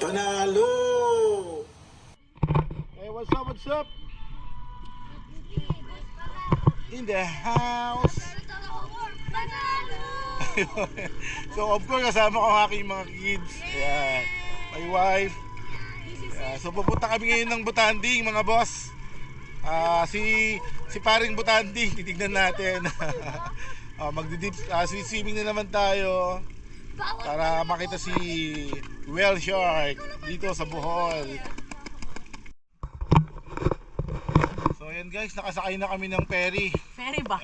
Panalo! Hey, what's up, what's up? In the house. So of course kasama ko ang aking mga kids. Ayan. My wife. Ayan. So pupunta kami ngayon ng Butanding, mga boss. Si paring Butanding, titignan natin. Swimming na naman tayo para makita si whale shark dito sa Bohol. So ayan guys, nakasakay na kami ng ferry. Ferry ba?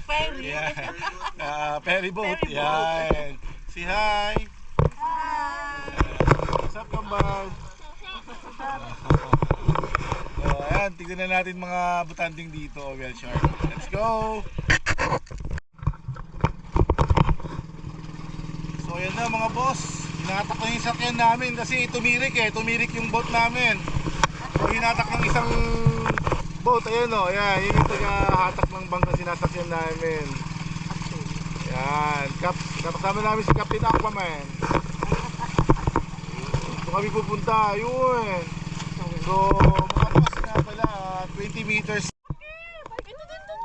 Ferry. Yan. Ferry boat. Yan. Say hi. Hi. What's up, Kambal? So ayan, tignan na natin mga Butanding dito, whale shark. Let's go. So ayan na mga boss, hinatak na yung sakyan namin kasi tumirik yung boat namin. So hinatak ng isang boat, ayan o, ayan, yun yung taga-hatak ng bangka sinasakyan namin. Ayan, kasama namin si Captain Aquaman. So kami pupunta, yun. So mga boss nga pala, 20 meters.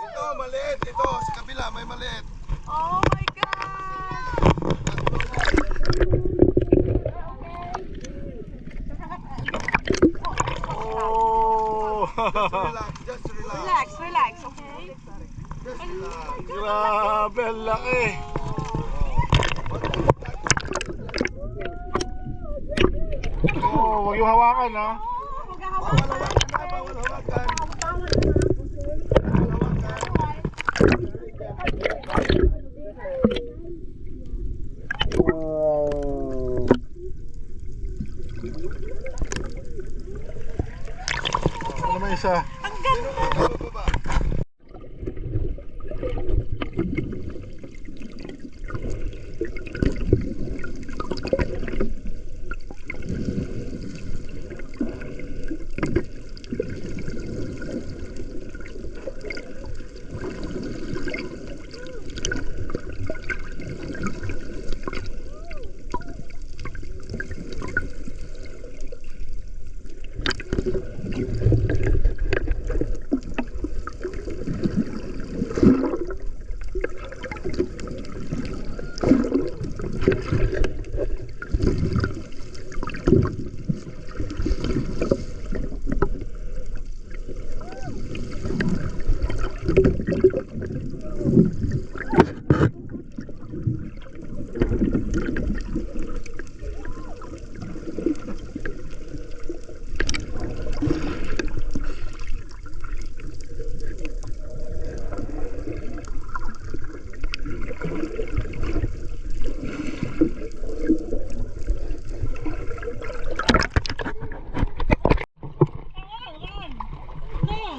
Ito, maliit, ito, sa kabila may maliit. Oh my God! Just relax. Relax, okay? Just relax. Grabe, ang laki. Huwag yung hawakan ha. Bawal hawakan. Ano naman isa? Ang ganda!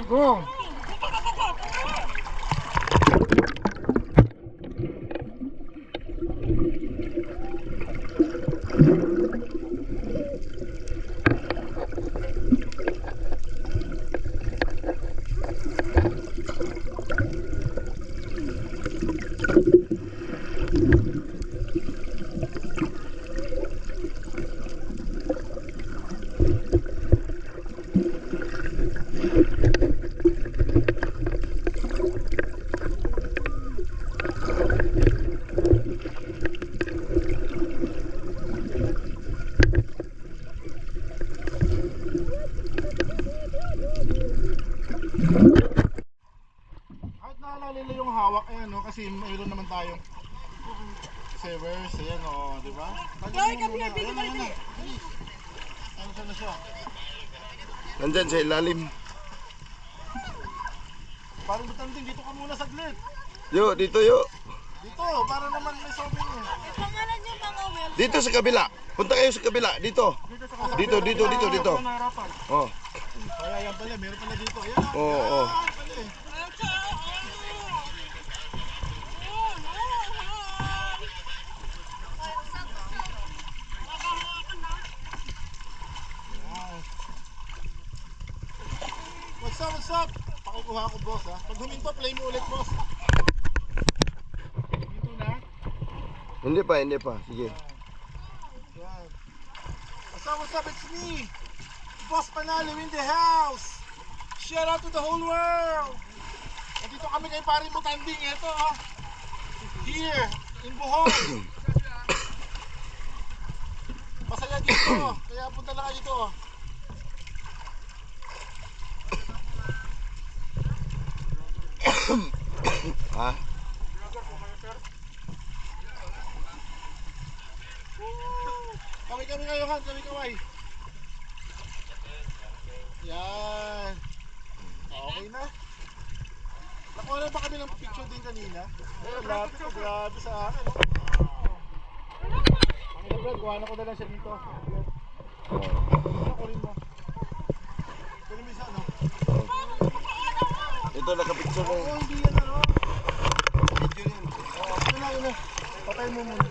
Go! Kahit naalala nila yung hawak, ayan no, kasi mayroon naman tayong savers, ayan o, di ba? Ay, kabila, bigyan mo rin. Ano na siya? Nandyan sa ilalim. Parang Butanding, dito ka muna saglit. Yo, dito yo. Dito, para naman may shopping eh. Pangalan niyo mga well. Dito sa kabila. Punta kayo sa kabila. Dito. Dito. Ano harapan? Oh. Kaya yan pala, meron pala dito. Ayan, Oo, oo. pala eh. What's up? Pakukuha ko boss ha. Pag huminto, play mo ulit boss. Huminto na. Hindi pa. Sige. Yan. what's up? It's me, Boss Panalo in the house. Shout out to the whole world. Nandito kami kay Pare Mutanding. Ito here in Bohol. Masaya dito, kaya punta lang kayo dito. Ha? Kami kayo Han, kami. Yan. Okay na. Nakuha na ba kami ng picture din kanina? Ayun, grabe sa akin. Ang Brad, kuha na ko na lang siya dito. Kunin mo. Kunin mo isa, no? Ito nakapicture na Oo, yun. hindi yan, ano? Oo, ito na. Patay mo muna.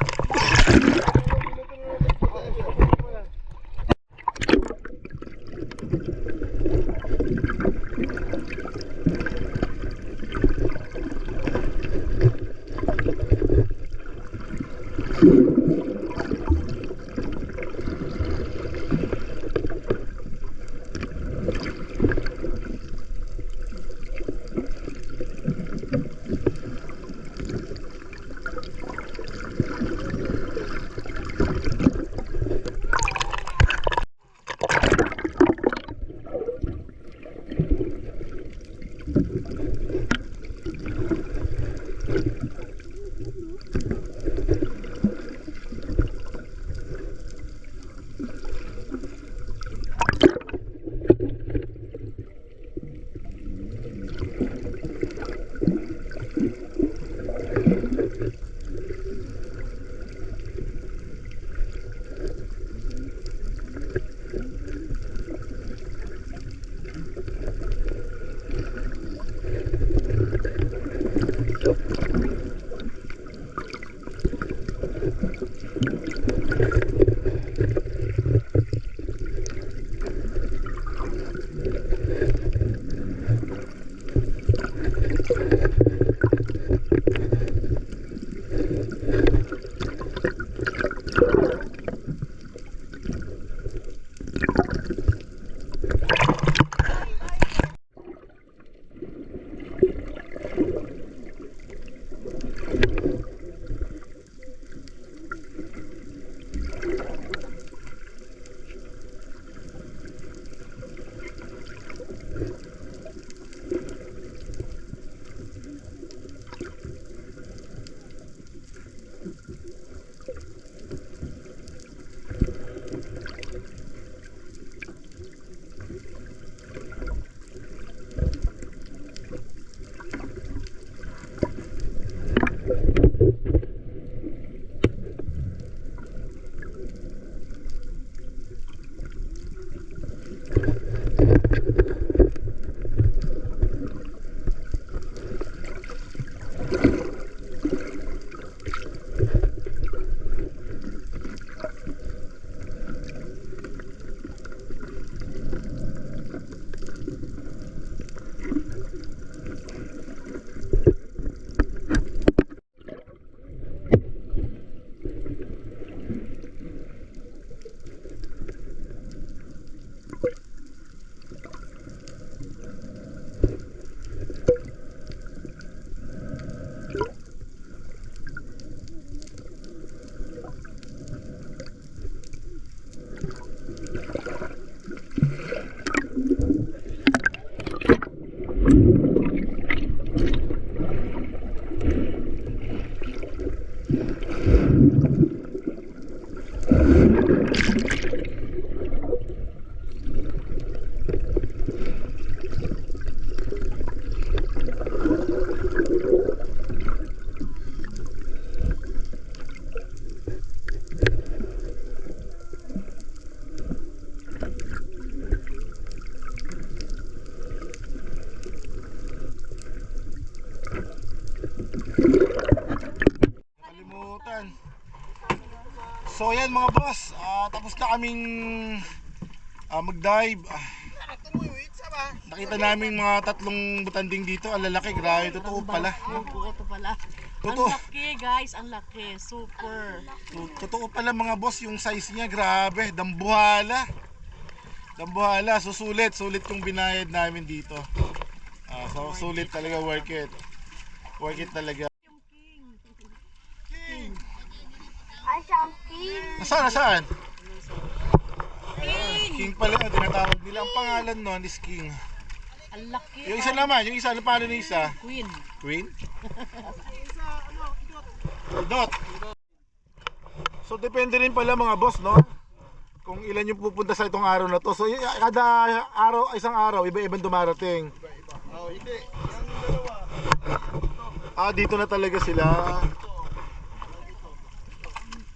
So yan mga boss, tapos na kaming mag-dive. Nakita namin mga tatlong butanding dito, ang lalaki, grabe, totoo pala. Buko to pala. Ang Totoo. laki guys, ang laki. Super. Totoo pala mga boss yung size niya, grabe, dambuhala. Dambuhala, so sulit yung binayad namin dito. So sulit talaga, worth it. Worth it talaga. Ay, Shampi. Nasaan? King pala, tinatawag nila. Ang pangalan nun is King. Ang laki. Yung isa naman, yung isa, ano paano na isa? Queen. Queen? Dot. So depende rin pala mga boss, no? Kung ilan yung pupunta sa itong araw na to. So kada araw, isang araw, iba-ibang dumarating. Oh, hindi. Yung dalawa. Dito na talaga sila.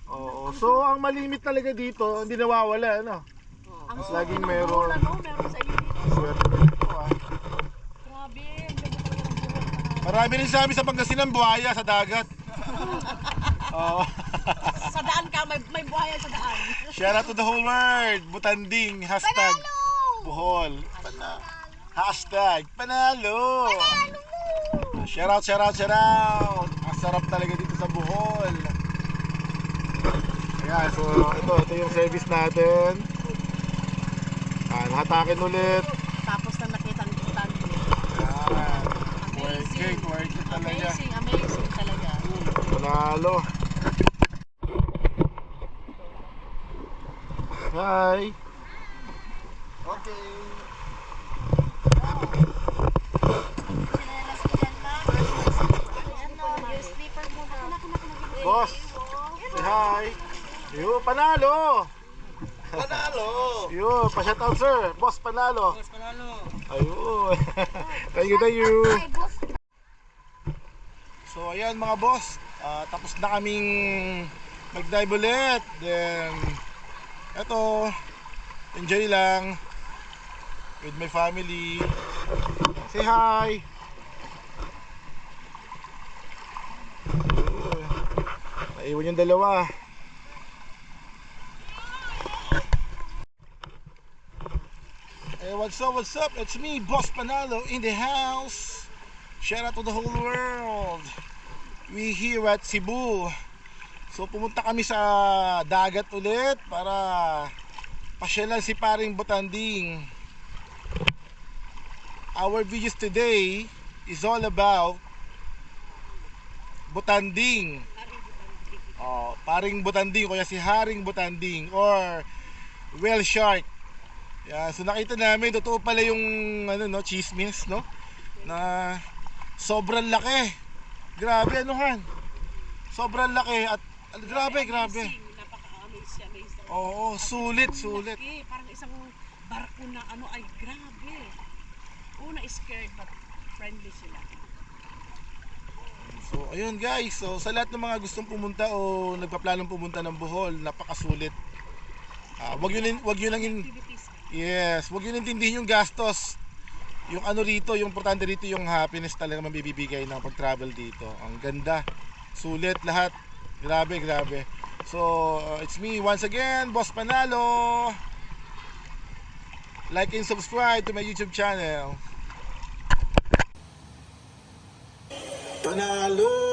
Oo. So ang malimit talaga dito, hindi nawawala, ano? Ang Laging ng meron. buhol, ano? Meron sa iyo dito. Swerte nito, Grabe. Ang ganda talaga ng buhol. Marami rin sabi sa Pangasinan, buhaya sa dagat. Oo. Sa daan ka, may buhaya sa daan. Shout out to the whole world. Butanding. Hashtag Bohol. Hashtag Panalo. Shout out. Ang sarap talaga dito sa Bohol. Ayan, so ito yung service natin. Hatakin ulit. Tapos na nakita ng putan. Ayan. Amazing. Work it talaga. Amazing talaga. Panalo. Hi. Okay. Boss. Say hi. Yo, panalo. Panalo. Yo, pa-shout out sir. Boss panalo. Boss panalo. Ayun. Thank you. So ayan mga boss, tapos na kaming mag-dive ulit. Then eto, enjoy lang with my family. Say hi. Ayun. Naiwan yung dalawa. Hey, what's up? It's me, Boss Panalo in the house. Shout out to the whole world. We here at Cebu. So pumunta kami sa dagat ulit para pasyalan si paring Butanding. Our videos today is all about Butanding. Paring Butanding, kaya si Haring Butanding or whale shark. Yeah, so nakita namin totoo pala yung chismis, no? Na sobrang laki. Grabe Han. Sobrang laki at grabe. Amazing. Oo, sulit. Laki, parang isang barko na ay grabe. Una scared but friendly sila. So ayun guys, so sa lahat ng mga gustong pumunta o nagpaplanong pumunta ng Bohol, napakasulit. Wag yun lang yes, wag yun intindihin yung gastos. Yung rito, yung importante rito yung happiness talaga mabibigay ng pag-travel dito. Ang ganda, sulit lahat. Grabe. So, it's me once again, Boss Panalo. Like and subscribe to my YouTube channel. Panalo!